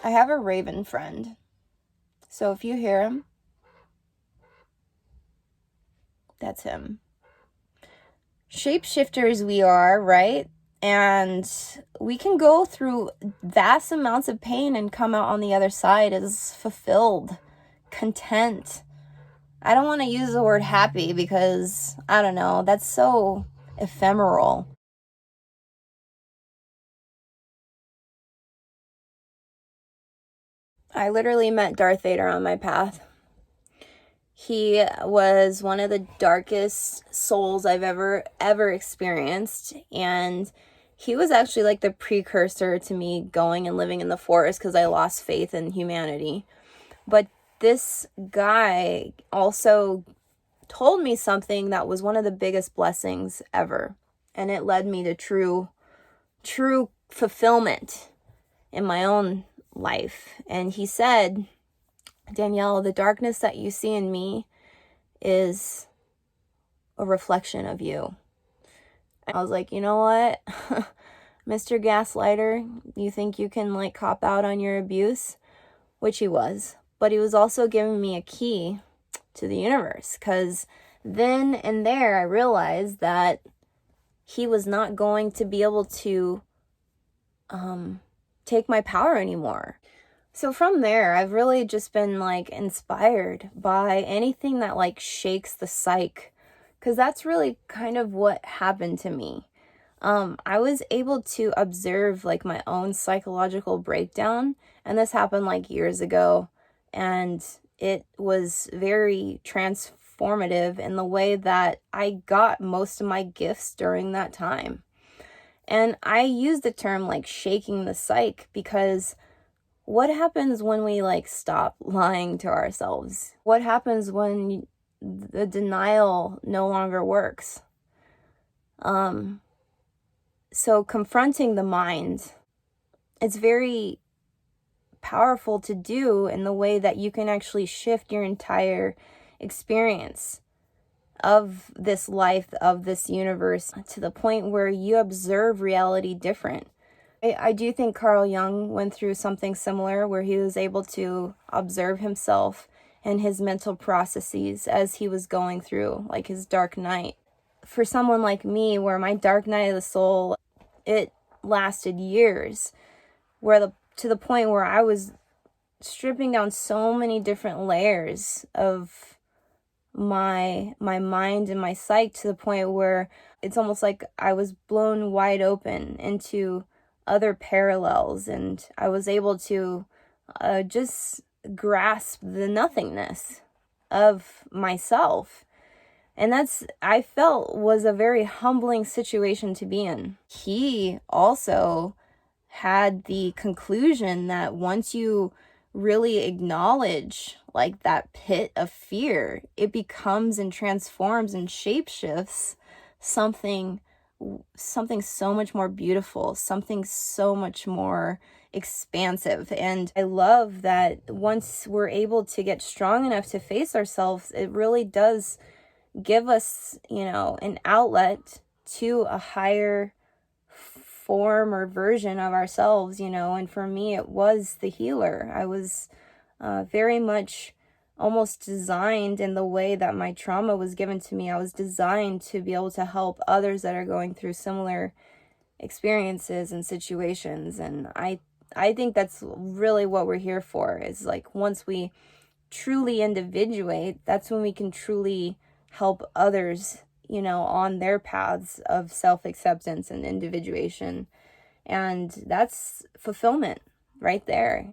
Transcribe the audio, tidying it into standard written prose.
I have a raven friend. So if you hear him, that's him. Shapeshifters we are, right? And we can go through vast amounts of pain and come out on the other side as fulfilled, content. I don't want to use the word happy because, I don't know, that's so ephemeral. I literally met Darth Vader on my path. He was one of the darkest souls I've ever experienced, and he was actually like the precursor to me going and living in the forest because I lost faith in humanity. But this guy also told me something that was one of the biggest blessings ever, and it led me to true fulfillment in my own life. And he said, Danielle, the darkness that you see in me is a reflection of you. And I was like, you know what, Mr. Gaslighter, you think you can like cop out on your abuse? Which he was. But he was also giving me a key to the universe, because then and there I realized that he was not going to be able to take my power anymore. So from there, I've really just been like inspired by anything that like shakes the psyche, because that's really kind of what happened to me. I was able to observe like my own psychological breakdown, and this happened like years ago, and it was very transformative in the way that I got most of my gifts during that time. And I use the term like shaking the psyche because what happens when we like stop lying to ourselves? What happens when the denial no longer works? So confronting the mind, it's very powerful to do in the way that you can actually shift your entire experience of this life, of this universe, to the point where you observe reality different. I do think Carl Jung went through something similar, where he was able to observe himself and his mental processes as he was going through like his dark night. For someone like me, where my dark night of the soul, it lasted years, to the point where I was stripping down so many different layers of my mind and my psyche, to the point where it's almost like I was blown wide open into other parallels, and I was able to just grasp the nothingness of myself. And that's, I felt, was a very humbling situation to be in. He also had the conclusion that once you really acknowledge like that pit of fear, it becomes and transforms and shapeshifts something so much more beautiful, something so much more expansive. And I love that once we're able to get strong enough to face ourselves, it really does give us, an outlet to a higher form or version of ourselves, and for me, it was the healer. I was very much almost designed in the way that my trauma was given to me. I was designed to be able to help others that are going through similar experiences and situations. And I think that's really what we're here for, is like once we truly individuate, that's when we can truly help others, on their paths of self-acceptance and individuation. And that's fulfillment right there.